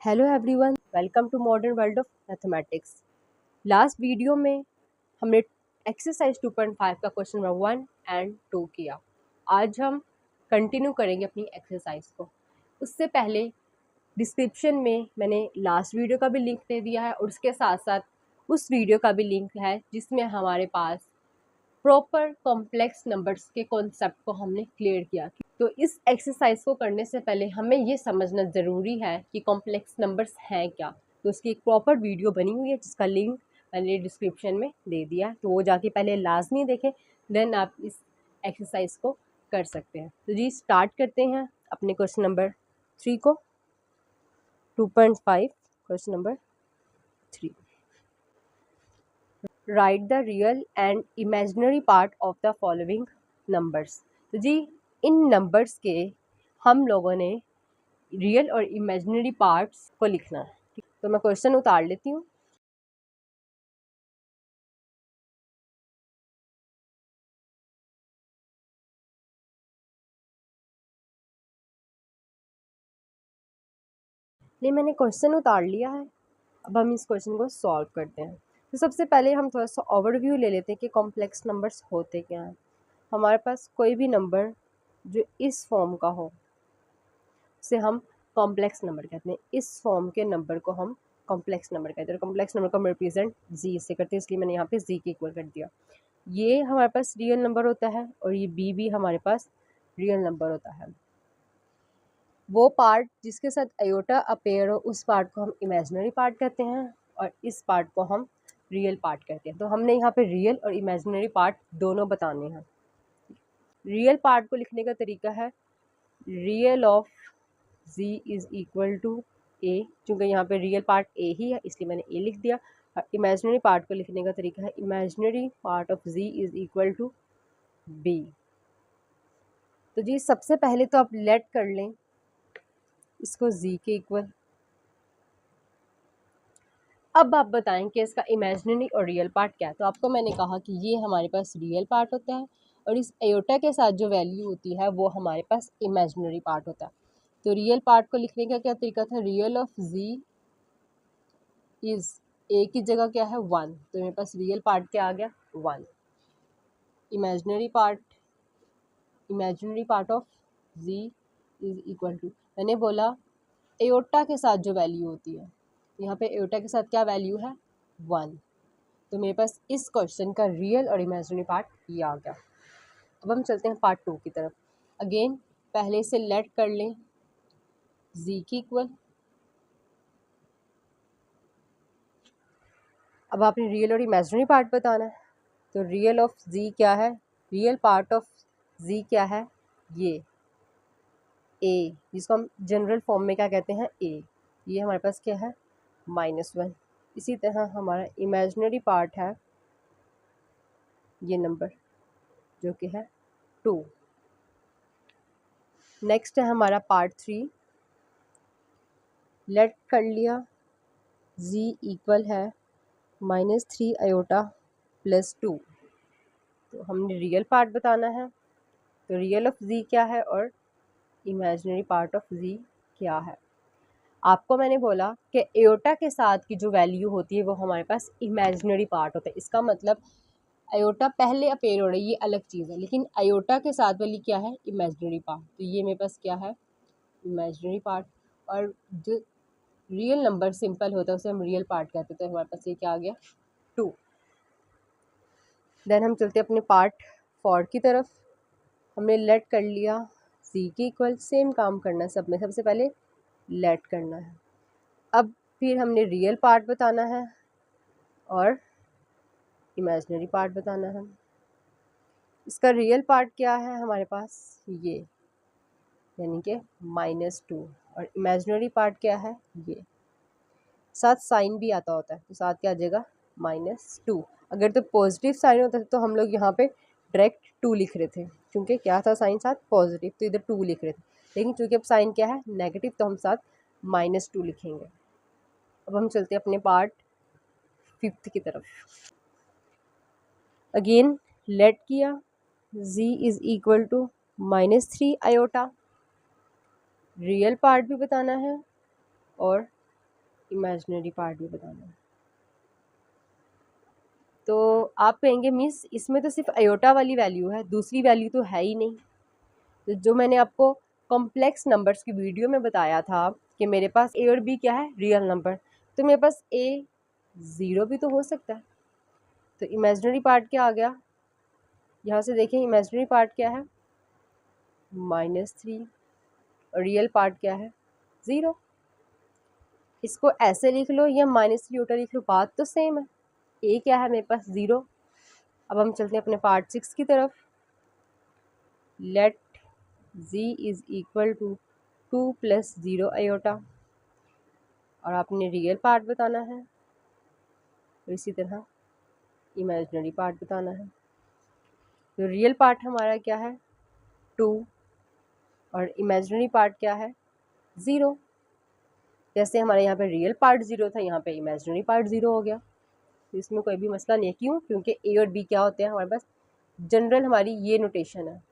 Hello everyone, welcome to modern world of mathematics. Last video में हमने exercise 2.5 का question number 1 and 2 किया। आज हम कंटिन्यू करेंगे अपनी एक्सरसाइज को। उससे पहले डिस्क्रिप्शन में मैंने लास्ट वीडियो का भी लिंक दे दिया है और उसके साथ साथ उस वीडियो का भी लिंक है जिसमें हमारे पास प्रॉपर कॉम्प्लेक्स नंबर्स के कॉन्सेप्ट को हमने क्लियर किया। तो इस एक्सरसाइज को करने से पहले हमें ये समझना ज़रूरी है कि कॉम्प्लेक्स नंबर्स हैं क्या। तो उसकी एक प्रॉपर वीडियो बनी हुई है जिसका लिंक मैंने डिस्क्रिप्शन में दे दिया है, तो वो जाके पहले लाजमी देखें, देन आप इस एक्सरसाइज को कर सकते हैं। तो जी स्टार्ट करते हैं अपने क्वेश्चन नंबर 3 को। 2.5 question number 3, right the real and imaginary part of the following numbers. तो जी इन नंबर्स के हम लोगों ने रियल और इमेजिनरी पार्ट्स को लिखना है। तो मैं क्वेश्चन उतार लेती हूँ। नहीं, मैंने क्वेश्चन उतार लिया है। अब हम इस क्वेश्चन को सॉल्व करते हैं। तो सबसे पहले हम थोड़ा सा ओवरव्यू ले लेते हैं कि कॉम्प्लेक्स नंबर्स होते क्या हैं। हमारे पास कोई भी नंबर जो इस फॉर्म का हो उसे हम कॉम्प्लेक्स नंबर कहते हैं। इस फॉर्म के नंबर को हम कॉम्प्लेक्स नंबर कहते हैं। कॉम्प्लेक्स नंबर को हम रिप्रेजेंट जी से करते हैं, इसलिए मैंने यहाँ पे जी के इक्वल कर दिया। ये हमारे पास रियल नंबर होता है और ये बी भी हमारे पास रियल नंबर होता है। वो पार्ट जिसके साथ अयोटा अपेयर हो उस पार्ट को हम इमेजिनरी पार्ट कहते हैं और इस पार्ट को हम रियल पार्ट कहते हैं। तो हमने यहाँ पे रियल और इमेजिनरी पार्ट दोनों बताने हैं। रियल पार्ट को लिखने का तरीका है real of z is equal to A. क्योंकि यहाँ पे रियल पार्ट ए ही है इसलिए मैंने ए लिख दिया। और इमेजिनरी पार्ट को लिखने का तरीका है imaginary part of z is equal to b. तो जी सबसे पहले तो आप लेट कर लें इसको z के इक्वल। अब आप बताएं कि इसका इमेजिनरी और रियल पार्ट क्या है। तो आपको मैंने कहा कि ये हमारे पास रियल पार्ट होता है और इस एयोटा के साथ जो वैल्यू होती है वो हमारे पास इमेजिनरी पार्ट होता है। तो रियल पार्ट को लिखने का क्या तरीका था, real of z is a की जगह क्या है 1, तो मेरे पास रियल पार्ट क्या आ गया 1। Imaginary part of z is equal to, मैंने बोला एयोटा के साथ जो वैल्यू होती है, यहाँ पे एयोटा के साथ क्या वैल्यू है 1। तो मेरे पास इस क्वेश्चन का रियल और इमेजिनरी पार्ट ये आ गया। अब हम चलते हैं पार्ट 2 की तरफ। अगेन पहले से लेट कर लें z की इक्वल। अब आपने रियल और इमेजिनरी पार्ट बताना है। तो रियल ऑफ z क्या है, रियल पार्ट ऑफ z क्या है, ये a, जिसको हम जनरल फॉर्म में क्या कहते हैं a। ये हमारे पास क्या है -1। इसी तरह हमारा इमेजिनरी पार्ट है ये नंबर जो कि है 2। नेक्स्ट है हमारा पार्ट 3। लेट कर लिया z इक्वल है -3 अयोटा प्लस 2। तो हमने रियल पार्ट बताना है। तो रियल ऑफ z क्या है और इमेजिनरी पार्ट ऑफ z क्या है। आपको मैंने बोला कि एयोटा के साथ की जो वैल्यू होती है वो हमारे पास इमेजिनरी पार्ट होता है। इसका मतलब अयोटा पहले अपेयर हो रही है ये अलग चीज़ है, लेकिन अयोटा के साथ वाली क्या है इमेजिनरी पार्ट। तो ये मेरे पास क्या है इमेजिनरी पार्ट। और जो रियल नंबर सिंपल होता है उसे हम रियल पार्ट कहते हैं। तो हमारे पास ये क्या आ गया 2। देन हम चलते हैं अपने पार्ट 4 की तरफ। हमने लेट कर लिया c के इक्वल। सेम काम करना है सब में, सबसे पहले लेट करना है। अब फिर हमने रियल पार्ट बताना है और इमेजिनरी पार्ट बताना है। इसका रियल पार्ट क्या है हमारे पास ये, यानी कि -2, और इमेजिनरी पार्ट क्या है ये। साथ साइन भी आता होता है तो साथ क्या आ जाएगा -2। अगर तो पॉजिटिव साइन होता तो हम लोग यहाँ पे डायरेक्ट 2 लिख रहे थे, क्योंकि क्या था साइन साथ पॉजिटिव, तो इधर 2 लिख रहे थे। लेकिन चूँकि अब साइन क्या है नेगेटिव तो हम साथ -2 लिखेंगे। अब हम चलते हैं अपने पार्ट 5 की तरफ। अगेन लेट किया z is equal to -3 iota. Real part भी बताना है और इमेजिनरी पार्ट भी बताना है। तो आप कहेंगे मिस इसमें तो सिर्फ आयोटा वाली वैल्यू है, दूसरी वैल्यू तो है ही नहीं। तो जो मैंने आपको कॉम्प्लेक्स नंबर्स की वीडियो में बताया था कि मेरे पास ए और बी क्या है, रियल नंबर, तो मेरे पास ए 0 भी तो हो सकता है। तो इमेजिनरी पार्ट क्या आ गया, यहाँ से देखें इमेजिनरी पार्ट क्या है -3 और रियल पार्ट क्या है 0। इसको ऐसे लिख लो या -3 उल्टा लिख लो, बात तो सेम है। ए क्या है मेरे पास 0। अब हम चलते हैं अपने पार्ट 6 की तरफ। Let z is equal to 2 + 0 iota, और आपने रियल पार्ट बताना है और इसी तरह इमेजिनरी पार्ट बताना है। तो रियल पार्ट हमारा क्या है 2 और इमेजिनरी पार्ट क्या है 0। जैसे हमारे यहाँ पे रियल पार्ट 0 था, यहाँ पे इमेजिनरी पार्ट 0 हो गया। तो इसमें कोई भी मसला नहीं है। क्यों? क्योंकि ए और बी क्या होते हैं हमारे पास, जनरल हमारी ये नोटेशन है।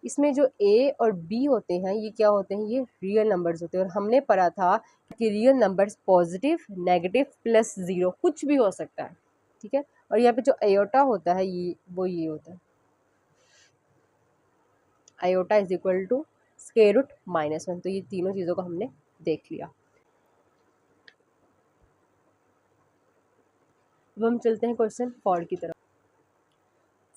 इसमें जो ए और बी होते हैं ये क्या होते हैं, ये रियल नंबर्स होते हैं। और हमने पढ़ा था कि रियल नंबर्स पॉजिटिव, नेगेटिव, +0 कुछ भी हो सकता है, ठीक है। और यहाँ पे जो आयोटा होता है ये होता है, आयोटा इज इक्वल टू √-1। तो ये तीनों चीज़ों को हमने देख लिया। अब हम चलते हैं क्वेश्चन 4 की तरफ।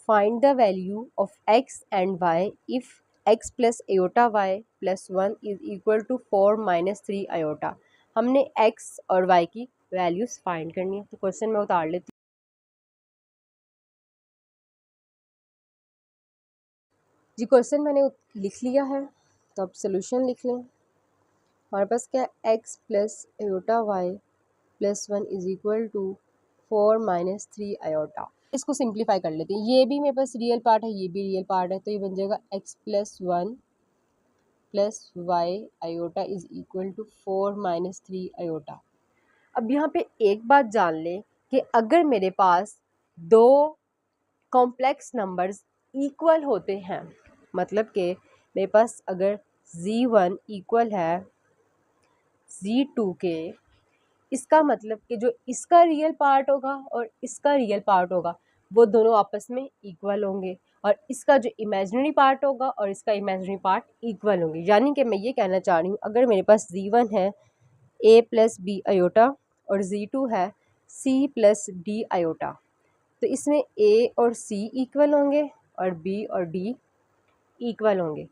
Find the value of x and y if x + iota y + 1 is equal to 4 - 3 iota. हमने x और y की वैल्यूज फाइंड करनी है। तो क्वेश्चन में उतार लेती हूँ। जी क्वेश्चन मैंने लिख लिया है, तो अब सोल्यूशन लिख लें। हमारे पास क्या है, x + iota y + 1 is equal to 4 - 3 iota. इसको सिंप्लीफाई कर लेते हैं। ये भी मेरे पास रियल पार्ट है, ये भी रियल पार्ट है, तो ये बन जाएगा x + 1 + y iota is equal to 4 - 3 iota. अब यहाँ पे एक बात जान लें कि अगर मेरे पास दो कॉम्प्लेक्स नंबर्स इक्वल होते हैं, मतलब कि मेरे पास अगर z1 इक्वल है z2 के, इसका मतलब कि जो इसका रियल पार्ट होगा और इसका रियल पार्ट होगा वो दोनों आपस में इक्वल होंगे, और इसका जो इमेजिनरी पार्ट होगा और इसका इमेजिनरी पार्ट इक्वल होंगे। यानी कि मैं ये कहना चाह रही हूँ, अगर मेरे पास z1 है a + b आयोटा और z2 है c + d आयोटा, तो इसमें a और c इक्वल होंगे और b और d इक्वल होंगे।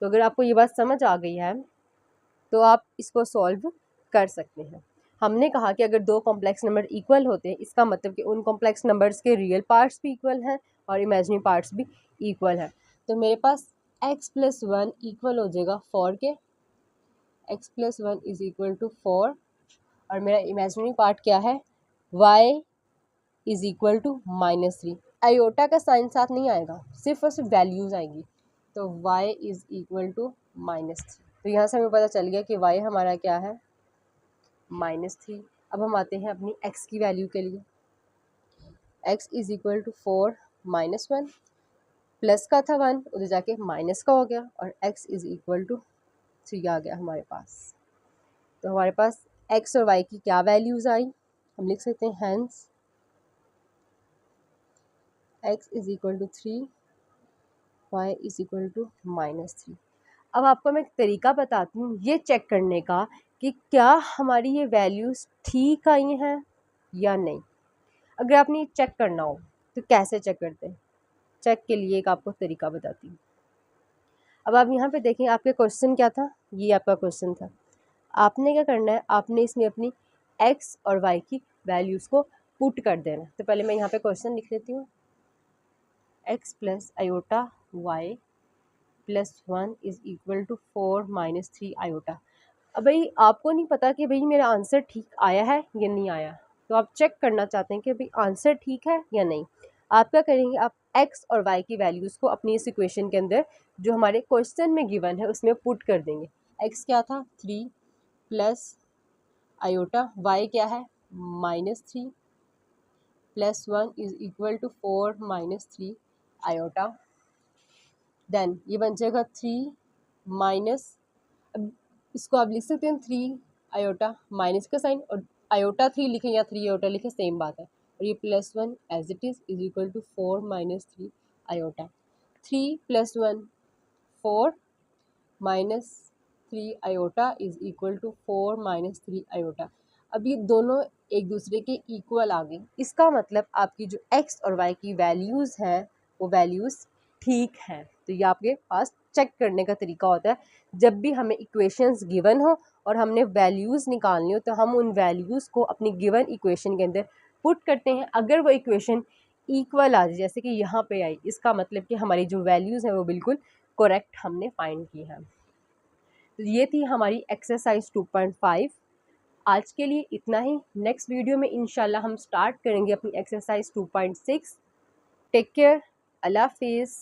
तो अगर आपको ये बात समझ आ गई है तो आप इसको सॉल्व कर सकते हैं। हमने कहा कि अगर दो कॉम्प्लेक्स नंबर इक्वल होते हैं, इसका मतलब कि उन कॉम्प्लेक्स नंबर्स के रियल पार्ट्स भी इक्वल हैं और इमेजिनरी पार्ट्स भी इक्वल हैं। तो मेरे पास x + 1 इक्वल हो जाएगा 4 के, x + 1 इज इक्वल टू 4, और मेरा इमेजिनरी पार्ट क्या है y is equal to -3। Iota का साइन साथ नहीं आएगा, सिर्फ और सिर्फ वैल्यूज आएंगी। तो y इज इक्वल टू -3। तो यहाँ से हमें पता चल गया कि y हमारा क्या है -3। अब हम आते हैं अपनी x की वैल्यू के लिए। x is equal to 4 - 1, plus का था 1 उधर जाके माइनस का हो गया, और x इज इक्वल टू 3 आ गया हमारे पास। तो हमारे पास x और y की क्या वैल्यूज आई, हम लिख सकते हैं hence x is equal to 3, y is equal to -3। अब आपको मैं एक तरीका बताती हूँ ये चेक करने का कि क्या हमारी ये वैल्यूज़ ठीक आई हैं या नहीं। अगर आपने ये चेक करना हो तो कैसे चेक करते हैं, चेक के लिए एक आपको तरीका बताती हूँ। अब आप यहाँ पे देखें आपके क्वेश्चन क्या था, ये आपका क्वेश्चन था। आपने क्या करना है, आपने इसमें अपनी x और y की वैल्यूज़ को पुट कर देना। तो पहले मैं यहाँ पे क्वेश्चन लिख लेती हूँ, x + iota y + 1 is equal to 4 - 3 iota. अब भाई आपको नहीं पता कि भाई मेरा आंसर ठीक आया है या नहीं आया, तो आप चेक करना चाहते हैं कि भाई आंसर ठीक है या नहीं। आप क्या करेंगे, आप x और y की वैल्यूज़ को अपनी इस इक्वेशन के अंदर जो हमारे क्वेश्चन में गिवन है उसमें पुट कर देंगे। x क्या था 3 + आयोटा, y क्या है -3 + 1 is equal to 4 - 3 iota. Then ये बन जाएगा 3 माइनस, इसको आप लिख सकते हैं 3 आयोटा माइनस का साइन, और आयोटा 3 लिखें या 3 आयोटा लिखें सेम बात है, और ये +1 as it is equal to 4 minus 3 iota. 3 + 1 4 minus 3 iota is equal to 4 minus 3 iota. अब ये दोनों एक दूसरे के इक्वल आ गए, इसका मतलब आपकी जो x और y की वैल्यूज़ हैं वो वैल्यूज़ ठीक हैं। तो ये आपके पास चेक करने का तरीका होता है, जब भी हमें इक्वेशंस गिवन हो और हमने वैल्यूज़ निकालनी हो तो हम उन वैल्यूज़ को अपनी गिवन इक्वेशन के अंदर पुट करते हैं। अगर वो इक्वेशन इक्वल आ जाए, जैसे कि यहाँ पे आई, इसका मतलब कि हमारी जो वैल्यूज़ हैं वो बिल्कुल करेक्ट हमने फाइंड की है। तो ये थी हमारी एक्सरसाइज 2.5। आज के लिए इतना ही। नेक्स्ट वीडियो में इंशाल्लाह हम स्टार्ट करेंगे अपनी एक्सरसाइज 2.6। टेक केयर, अल्लाह हाफिज़।